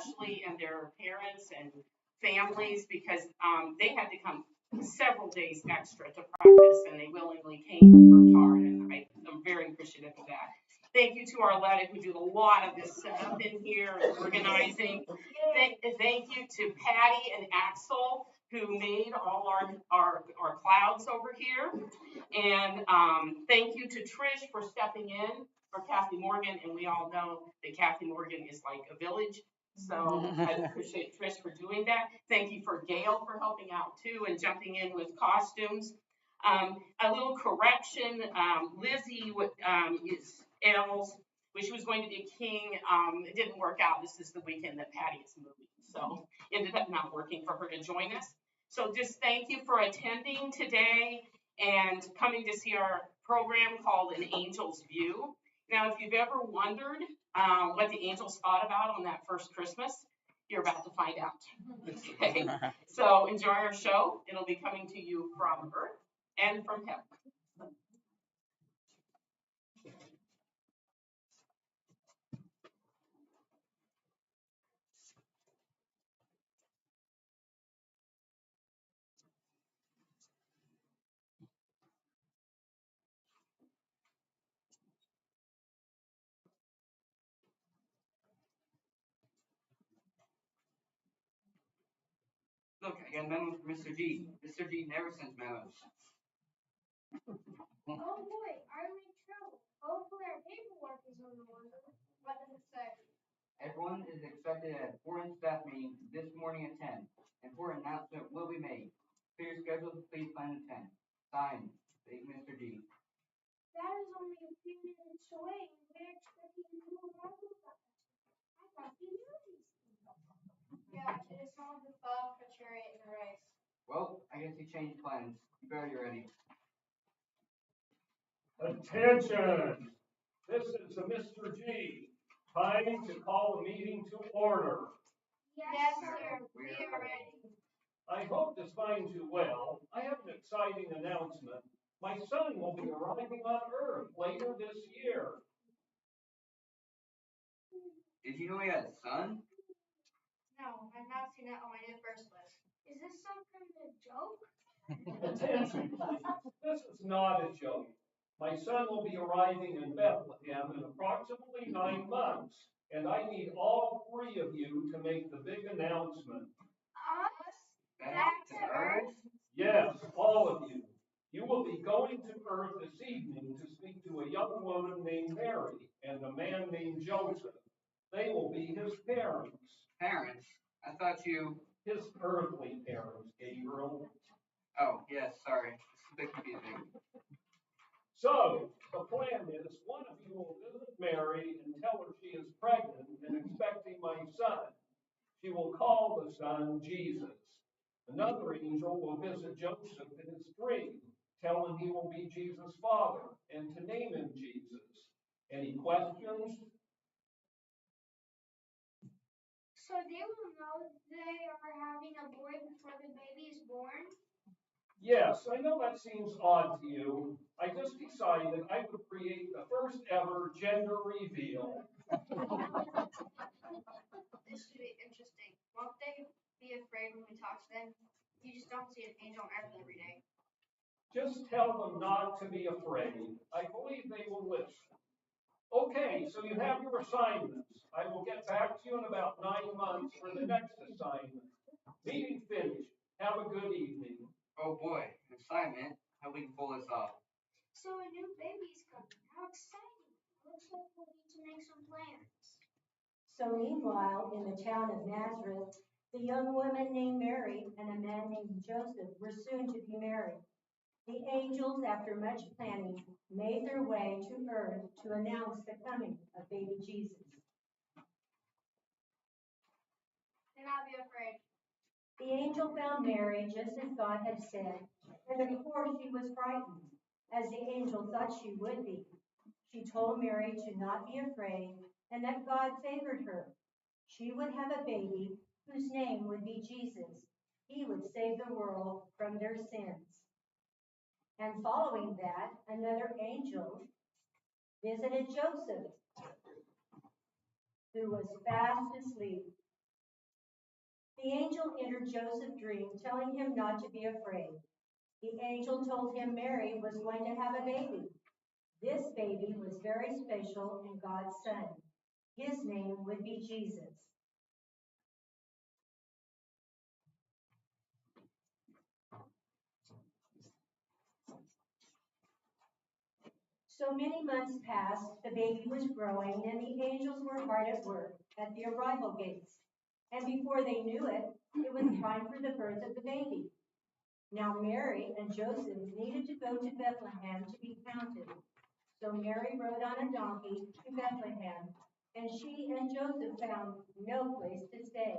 especially, and their parents and families, because they had to come several days extra to practice, and they willingly came and worked hard, and I'm very appreciative of that. Thank you to Arletta, who did a lot of this setup in here and organizing. Thank you to Patty and Axel, who made all our clouds over here. And thank you to Trish for stepping in for Kathy Morgan. And we all know that Kathy Morgan is like a village. So I appreciate Trish for doing that. Thank you for Gail for helping out too and jumping in with costumes. A little correction, Lizzie is Els, which she was going to be king. It didn't work out. This is the weekend that Patty is moving. So it ended up not working for her to join us. So just thank you for attending today and coming to see our program called An Angel's View. Now, if you've ever wondered what the angels thought about on that first Christmas, you're about to find out. Okay. So enjoy our show. It'll be coming to you from Earth and from heaven. Look, I got a memo from Mr. G. Mr. G never sends memos. Oh boy, are we in trouble? Hopefully our paperwork is on the order. What does it say? Everyone is expected at foreign staff meeting this morning at 10. Important announcement will be made. Clear schedule, please plan to 10. Signed, Mr. G. That is only a few minutes away, and we're expecting you to arrive with us. I thought you knew these things. Yeah, it is some of the thought for chariot in the race. Well, I guess he changed plans. You better get ready. Attention! This is the Mr. G. Time to call the meeting to order. Yes, sir. We are ready. I hope this finds you well. I have an exciting announcement. My son will be arriving on Earth later this year. Did you know he had a son? No, I've not seen it on my new first list. Is this some kind of joke? Attention, please. This is not a joke. My son will be arriving in Bethlehem in approximately 9 months, and I need all 3 of you to make the big announcement. Us? Back to Earth? Yes, all of you. You will be going to Earth this evening to speak to a young woman named Mary and a man named Joseph. They will be his parents. Parents? I thought you... His earthly parents, Gabriel. Oh, yes, sorry. It's a bit confusing. So, the plan is one of you will visit Mary and tell her she is pregnant and expecting my son. She will call the son Jesus. Another angel will visit Joseph in his dream, tell him he will be Jesus' father, and to name him Jesus. Any questions? So they will know they are having a boy before the baby is born? Yes, I know that seems odd to you. I just decided I would create the first ever gender reveal. This should be interesting. Won't they be afraid when we talk to them? You just don't see an angel on Earth every day. Just tell them not to be afraid. I believe they will listen. Okay, so you have your assignments. I will get back to you in about 9 months for the next assignment. Meeting finished. Have a good evening. Oh boy, an assignment. How we can pull this off. So a new baby's coming. How exciting. Looks like we'll need to make some plans. So meanwhile, in the town of Nazareth, the young woman named Mary and a man named Joseph were soon to be married. The angels, after much planning, made their way to earth to announce the coming of baby Jesus. Do not be afraid. The angel found Mary just as God had said, and of course she was frightened, as the angel thought she would be. She told Mary to not be afraid and that God favored her. She would have a baby whose name would be Jesus. He would save the world from their sins. And following that, another angel visited Joseph, who was fast asleep. The angel entered Joseph's dream, telling him not to be afraid. The angel told him Mary was going to have a baby. This baby was very special and God's son. His name would be Jesus. So many months passed, the baby was growing, and the angels were hard at work at the arrival gates. And before they knew it, it was time for the birth of the baby. Now Mary and Joseph needed to go to Bethlehem to be counted. So Mary rode on a donkey to Bethlehem, and she and Joseph found no place to stay.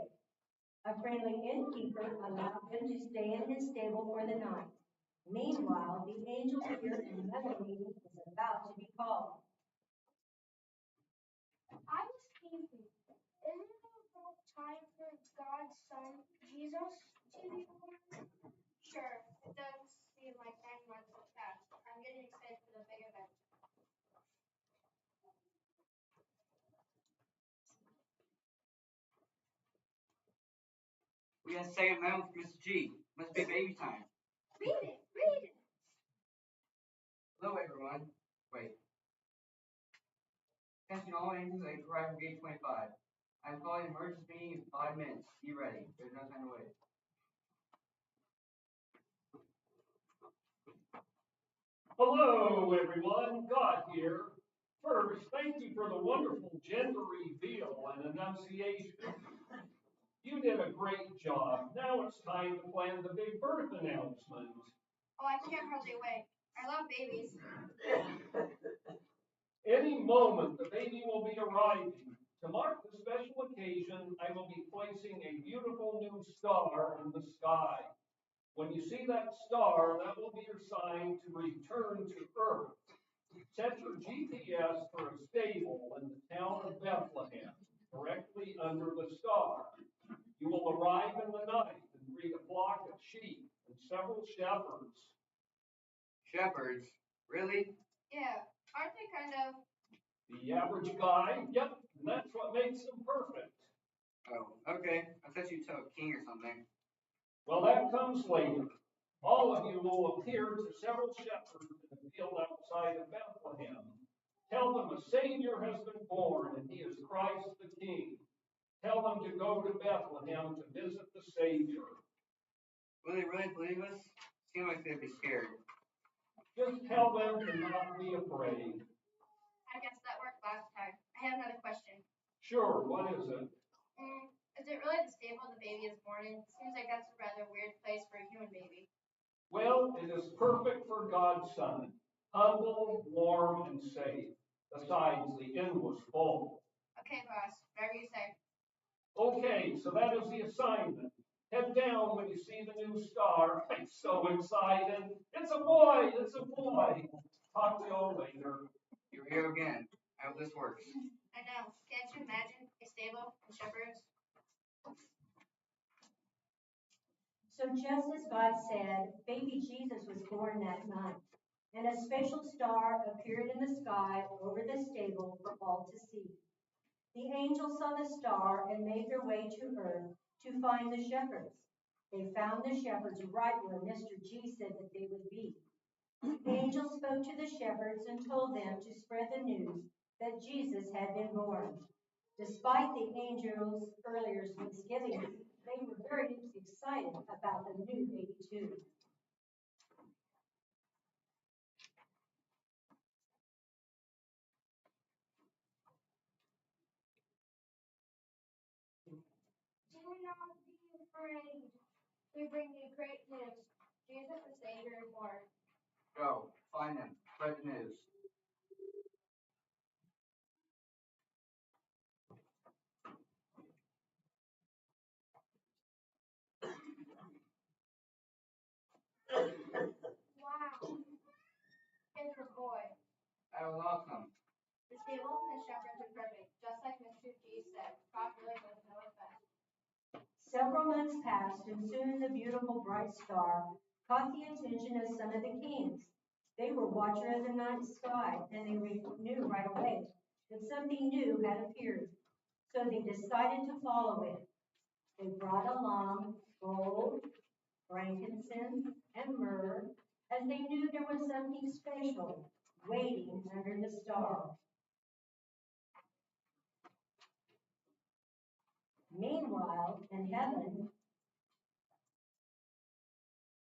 A friendly innkeeper allowed them to stay in his stable for the night. Meanwhile, the angels heard another meeting is about to be called. I was thinking, isn't it about time for God's Son, Jesus, to be born? Sure, it does seem like 9 months have passed. I'm getting excited for the big event. We got second amendment for Mr. G. Must be baby time. Read it, read it. Hello, everyone. Wait. Attention all engines at arrival gate 25. I'm calling an emergency meeting in 5 minutes. Be ready. There's no time to wait. Hello, everyone. God here. First, thank you for the wonderful gender reveal and annunciation. You did a great job. Now it's time to plan the big birth announcement. Oh, I can't hardly wait. I love babies. Any moment, the baby will be arriving. To mark the special occasion, I will be placing a beautiful new star in the sky. When you see that star, that will be your sign to return to Earth. Set your GPS for a stable in the town of Bethlehem, directly under the star. You will arrive in the night and greet a flock of sheep and several shepherds. Shepherds? Really? Yeah, aren't they kind of? The average guy? Yep, and that's what makes them perfect. Oh, okay. I thought you'd tell a king or something. Well, that comes later. All of you will appear to several shepherds in the field outside of Bethlehem. Tell them a Savior has been born, and he is Christ the King. Tell them to go to Bethlehem to visit the Savior. Will they really believe us? Seem like they'd be scared. Just tell them to not be afraid. I guess that worked last time. I have another question. Sure, what is it? Is it really the stable the baby is born in? Seems like that's a rather weird place for a human baby. Well, it is perfect for God's Son. Humble, warm, and safe. Besides, the inn was full. Okay, boss. Whatever you say. Okay, so that is the assignment. Head down when you see the new star. I'm so excited. It's a boy! It's a boy! Talk to you all later. Here we go again. I hope this works. I know. Can't you imagine a stable and shepherds? So just as God said, baby Jesus was born that night, and a special star appeared in the sky over the stable for all to see. The angels saw the star and made their way to earth to find the shepherds. They found the shepherds right where Mr. G said that they would be. The angels spoke to the shepherds and told them to spread the news that Jesus had been born. Despite the angels' earlier misgivings, they were very excited about the new baby too. Do not be afraid. We bring you great news. Jesus the Savior is born. Go. Find them. Spread the news. Wow. It's a boy. That was awesome. The stable and the shepherds are perfect, just like Mr. G said. God really does know it best. Several months passed, and soon the beautiful bright star caught the attention of some of the kings. They were watchers of the night sky, and they knew right away that something new had appeared. So they decided to follow it. They brought along gold, frankincense, and myrrh, as they knew there was something special waiting under the star. Meanwhile, in heaven,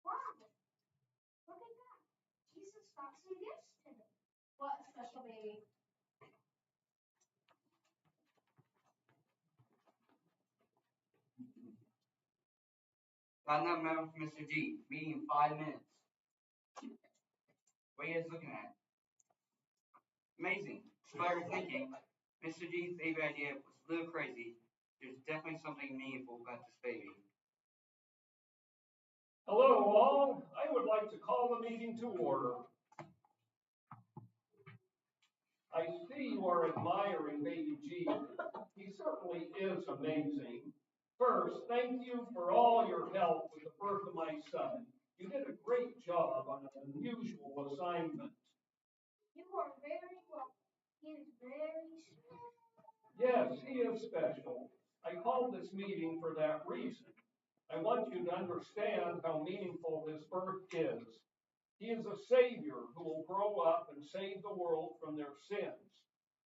Wow, look at that. Jesus got some gifts today. What a special baby. Got another memo from Mr. G. Meeting in 5 minutes. What are you guys looking at? Amazing. Despite your thinking, Mr. G's baby idea was a little crazy. There's definitely something meaningful about this baby. Hello, all. I would like to call the meeting to order. I see you are admiring baby Jesus. He certainly is amazing. First, thank you for all your help with the birth of my son. You did a great job on an unusual assignment. You are very welcome. He is very special. Yes, he is special. I called this meeting for that reason. I want you to understand how meaningful this birth is. He is a Savior who will grow up and save the world from their sins.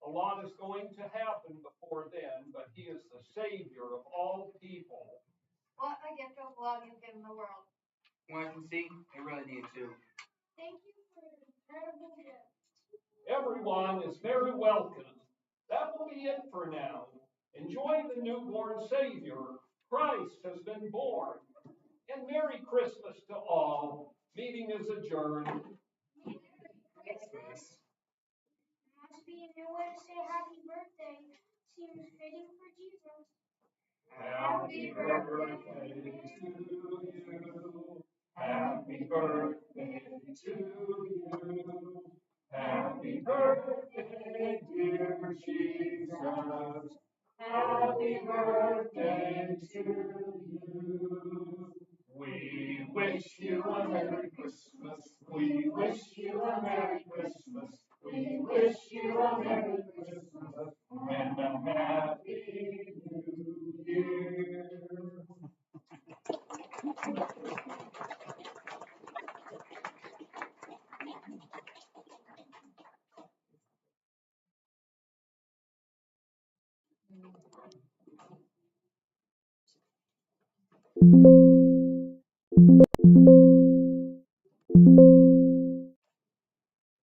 A lot is going to happen before then, but he is the Savior of all people. What a gift of love you've given the world. From what I can see, they really need to. Thank you for your incredible gift. Everyone is very welcome. That will be it for now. Enjoy the newborn Savior. Christ has been born. And Merry Christmas to all. Meeting is adjourned. Merry Christmas. Must be a new way to say happy birthday. Seems fitting for Jesus. Happy birthday to you. Happy birthday to you. Happy birthday, dear Jesus. Happy birthday to you. We wish you a Merry Christmas. We wish you a Merry Christmas. We wish you a Merry Christmas and a Happy New Year.